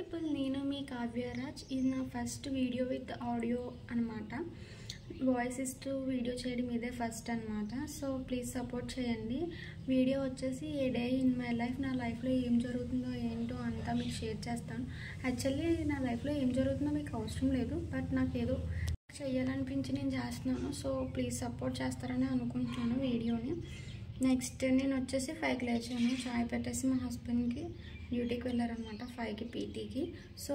People, నేను మీ కావ్యరాజ్. ఇది నా ఫస్ట్ వీడియో విత్ ఆడియో అనమాట. వాయిస్ ఇస్తూ వీడియో చేయడం ఇదే ఫస్ట్ అనమాట. సో ప్లీజ్ సపోర్ట్ చేయండి. వీడియో వచ్చేసి ఏ డే ఇన్ మై లైఫ్, నా లైఫ్లో ఏం జరుగుతుందో ఏంటో అంతా మీకు షేర్ చేస్తాను. యాక్చువల్లీ నా లైఫ్లో ఏం జరుగుతుందో మీకు అవసరం లేదు, బట్ నాకు ఏదో చేయాలనిపించి నేను చేస్తున్నాను. సో ప్లీజ్ సపోర్ట్ చేస్తారని అనుకుంటున్నాను వీడియోని. నెక్స్ట్ నేను వచ్చేసి 5కి లేచాను, చాయ్ పెట్టేసి మా హస్బెండ్కి డ్యూటీకి వెళ్ళారనమాట 5కి పీటీకి. సో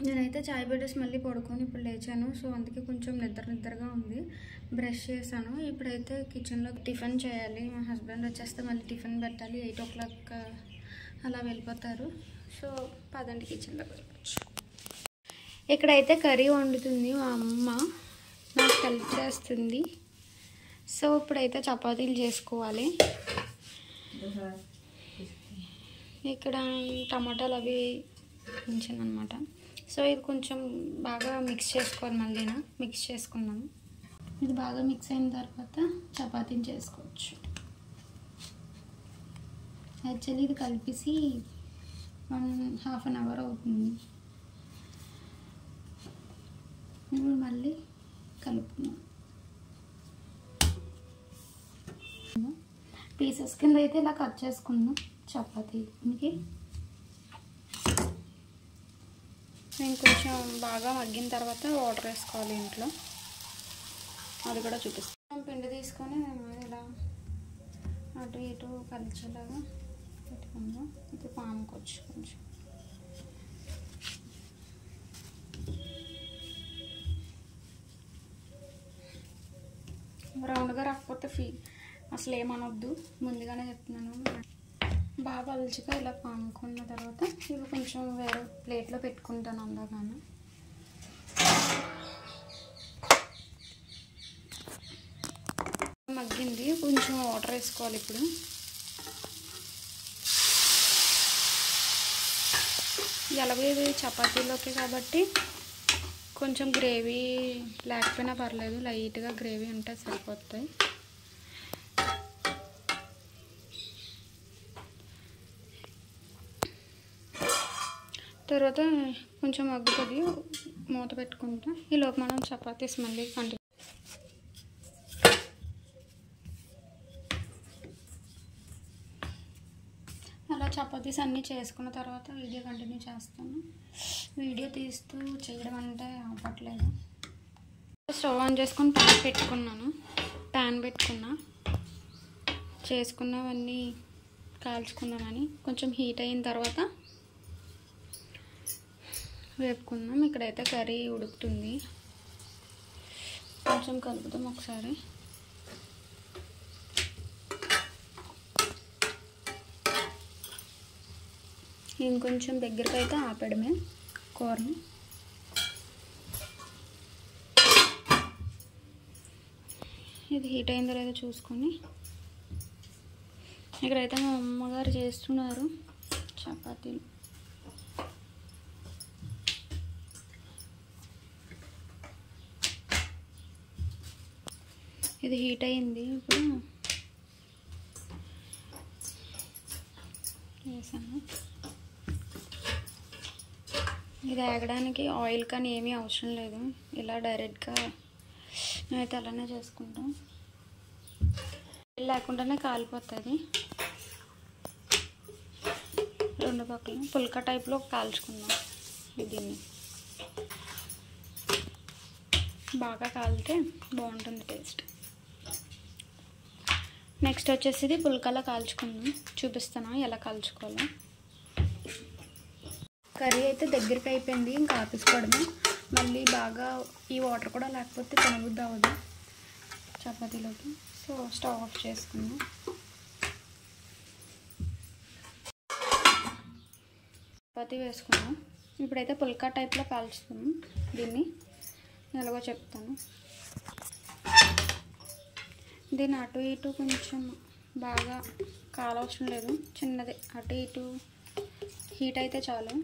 నేనైతే చాయ్ పెట్టేసి మళ్ళీ పడుకొని ఇప్పుడు లేచాను. సో అందుకే కొంచెం నిద్రగా ఉంది. బ్రష్ చేశాను. ఇప్పుడైతే కిచెన్లో టిఫిన్ చేయాలి. మా హస్బెండ్ వచ్చేస్తే మళ్ళీ టిఫిన్ పెట్టాలి. 8 o'clock అలా వెళ్ళిపోతారు. సో పదండి కిచెన్లోకి వెళ్ళిపోవచ్చు. ఇక్కడైతే కర్రీ వండుతుంది మా అమ్మ, నాకు హెల్ప్ చేస్తుంది. సో ఇప్పుడైతే చపాతీలు చేసుకోవాలి. ఇక్కడ టమాటాలు అవి ఉంచాను అనమాట. సో ఇది కొంచెం బాగా మిక్స్ చేసుకోవాలి. మళ్ళీ మిక్స్ చేసుకున్నాము. ఇది బాగా మిక్స్ అయిన తర్వాత చపాతీని చేసుకోవచ్చు. యాక్చువల్లీ ఇది కలిపేసి 1.5 hour అవుతుంది. ఇప్పుడు మళ్ళీ కలుపుకున్నాం. పీసెస్ కింద అయితే ఇలా కట్ చేసుకుందాం చపాతీకి. నేను కొంచెం బాగా మగ్గిన తర్వాత వాటర్ వేసుకోవాలి ఇంట్లో, అది కూడా చూపిస్తాను. పిండి తీసుకొని నేను ఇలా అటు ఇటు కలిసేలాగా పెట్టుకుందాం. ఇది పాముకొచ్చు కొంచెం. రౌండ్గా రాకపోతే అసలు ఏమనొద్దు, ముందుగానే చెప్తున్నాను. బాగా పలుచగా ఇలా పాముకున్న తర్వాత ఇవి కొంచెం వేరే ప్లేట్లో పెట్టుకుంటాను అందగానే. మగ్గింది, కొంచెం వాటర్ వేసుకోవాలి ఇప్పుడు. ఎలాగో ఇది చపాతీలోకి కాబట్టి కొంచెం గ్రేవీ లేకపోయినా పర్లేదు, లైట్గా గ్రేవీ ఉంటే సరిపోతాయి. తర్వాత కొంచెం మగ్గుతుంది, మూత పెట్టుకుంటాం. ఈలోపు మనం చపాతీస్ మళ్ళీ కంటిన్యూ. అలా చపాతీస్ అన్నీ చేసుకున్న తర్వాత వీడియో కంటిన్యూ చేస్తాను. వీడియో తీస్తూ చేయడం అంటే అవ్వట్లేదు. స్టవ్ ఆన్ చేసుకొని ప్యాన్ పెట్టుకున్నా చేసుకున్నవన్నీ కాల్చుకుందామని. కొంచెం హీట్ అయిన తర్వాత వేపుకుందాం. ఇక్కడైతే కర్రీ ఉడుకుతుంది, కొంచెం కలుపుదాం ఒకసారి. ఇంకొంచెం దగ్గరికి అయితే ఆపడమే కూరని. ఇది హీట్ అయిందో లేదో చూసుకొని. ఇక్కడైతే మా అమ్మగారు చేస్తున్నారు చపాతీలు. ఇది హీట్ అయింది, ఇప్పుడు వేసాను. ఇది ఆగడానికి ఆయిల్ కానీ ఏమీ అవసరం లేదు, ఇలా డైరెక్ట్గా నేనైతే అలానే చేసుకుంటాం. ఆయిల్ లేకుండానే కాలిపోతుంది. 2 పక్కల పుల్కా టైప్లో కాల్చుకుందాం. దీన్ని బాగా కాలితే బాగుంటుంది టేస్ట్. నెక్స్ట్ వచ్చేసి ఇది పుల్కాలో కాల్చుకుందాం, చూపిస్తాను ఎలా కాల్చుకోవాలో. కర్రీ అయితే దగ్గరికి అయిపోయింది, ఇంకా ఆపేసుకోవడమే. మళ్ళీ బాగా ఈ వాటర్ కూడా లేకపోతే తినబుద్ధి అవ్వదు చపాతీలోకి. సో స్టవ్ ఆఫ్ చేసుకుందాం. చపాతీ వేసుకుందాం. ఇప్పుడైతే పుల్కా టైప్లో కాల్చుతాము. దీన్ని ఎలాగో చెప్తాను. దీన్ని అటు ఇటు కొంచెం బాగా కాలవసరం లేదు, చిన్నది అటు ఇటు హీట్ అయితే చాలు.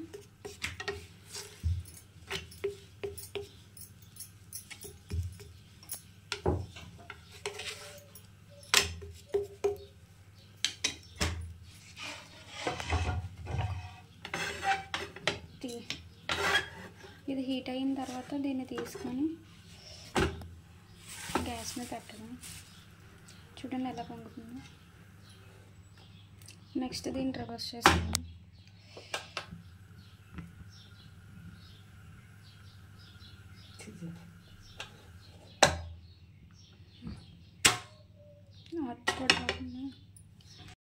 ఇది హీట్ అయిన తర్వాత దీన్ని తీసుకొని గ్యాస్ మీద పెట్టడం. చూడండి ఎలా పొంగుతుందో. నెక్స్ట్ దీన్ని రివర్స్ చేసుకుందాం.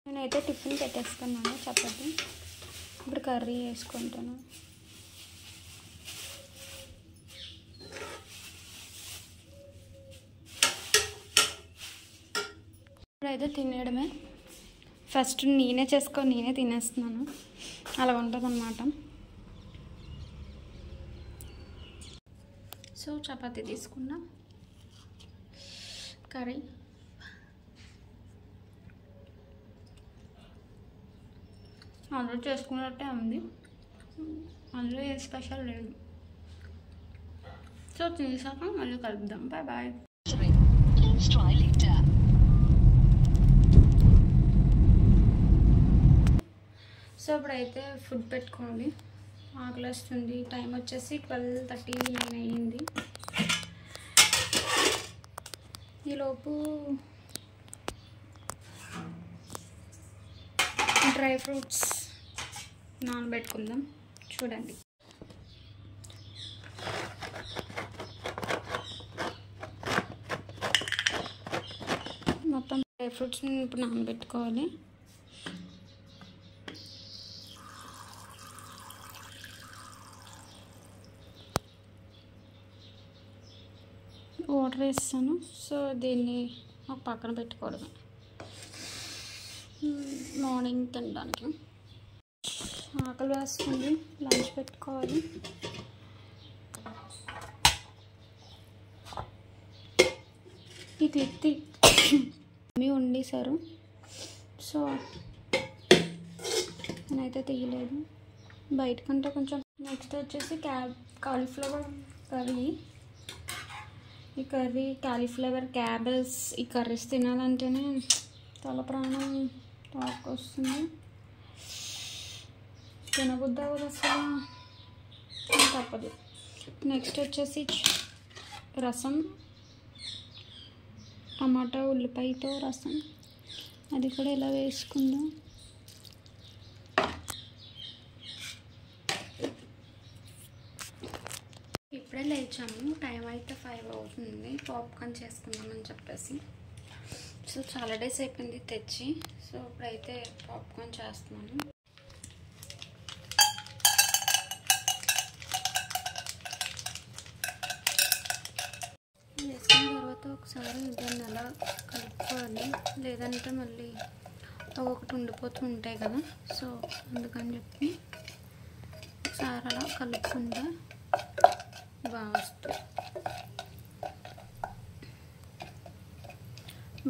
నేనైతే టిఫిన్ పెట్టేస్తున్నాను చపాతి. ఇప్పుడు కర్రీ వేసుకుంటాను. ఇప్పుడైతే తినేయడమే. ఫస్ట్ నేనే చేసుకొని నేనే తినేస్తున్నాను. అలా ఉంటుందన్నమాట. సో చపాతీ తీసుకున్నా, కర్రీ, అందరూ చేసుకున్నట్టే ఉంది, అందులో ఏ స్పెషల్ లేదు. సో తినేసాక మళ్ళీ కలుద్దాం. Bye bye. సో ఇప్పుడైతే ఫుడ్ పెట్టుకోవాలి. ఆకలి వస్తుంది. టైం వచ్చేసి 12:39 అయ్యింది. ఈలోపు డ్రై ఫ్రూట్స్ నానబెట్టుకుందాం. చూడండి, మొత్తం డ్రై ఫ్రూట్స్ని ఇప్పుడు నానబెట్టుకోవాలి. వాటర్ వేస్తాను. సో దీన్ని ఒక పక్కన పెట్టుకోవడమే. మార్నింగ్ తినడానికి ఆకలి వేస్తుంది. లంచ్ పెట్టుకోవాలి. ఈ క్లిప్ మమ్మీ వండేశారు. సో నేనైతే తీయలేదు బయటకంటే కొంచెం. నెక్స్ట్ వచ్చేసి కాలీఫ్లవర్ కర్రీ. ఈ కర్రీ కాలీఫ్లవర్, క్యాబేజ్, ఈ కర్రీస్ తినాలంటేనే తల ప్రాణం తాకొస్తుంది. తినబుద్ధి అవ్వదు అసలు, తప్పదు. నెక్స్ట్ వచ్చేసి రసం, టమాటా ఉల్లిపాయతో రసం. అది కూడా ఇలా వేసుకుందాం. ఇప్పుడే లేచాము. టైం అయితే 5 అవుతుంది. పాప్కార్న్ చేసుకుందామని చెప్పేసి. సో చాలా డేస్ అయిపోయింది తెచ్చి. సో ఇప్పుడైతే పాప్కార్న్ చేస్తున్నాను. వేసిన తర్వాత ఒకసారి దాన్ని అలా కలుపుకోవాలి, లేదంటే మళ్ళీ ఒకటి ఉండిపోతూ ఉంటాయి కదా. సో అందుకని చెప్పి ఒకసారి అలా కలుపుకుంటే బాగా వస్తుంది.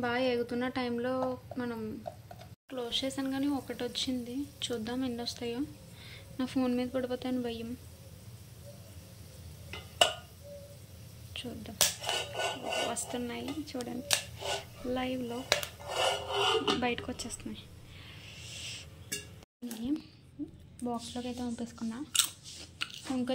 బాగా ఎగుతున్న టైంలో మనం క్లోజ్ చేసాను కానీ ఒకటి వచ్చింది. చూద్దాం ఎన్ని వస్తాయో. నా ఫోన్ మీద పడిపోతాయని భయం. చూద్దాం. వస్తున్నాయి చూడండి, లైవ్లో బయటకు వచ్చేస్తున్నాయి. బాక్స్లోకి అయితే పంపేసుకున్నా. ఇంకా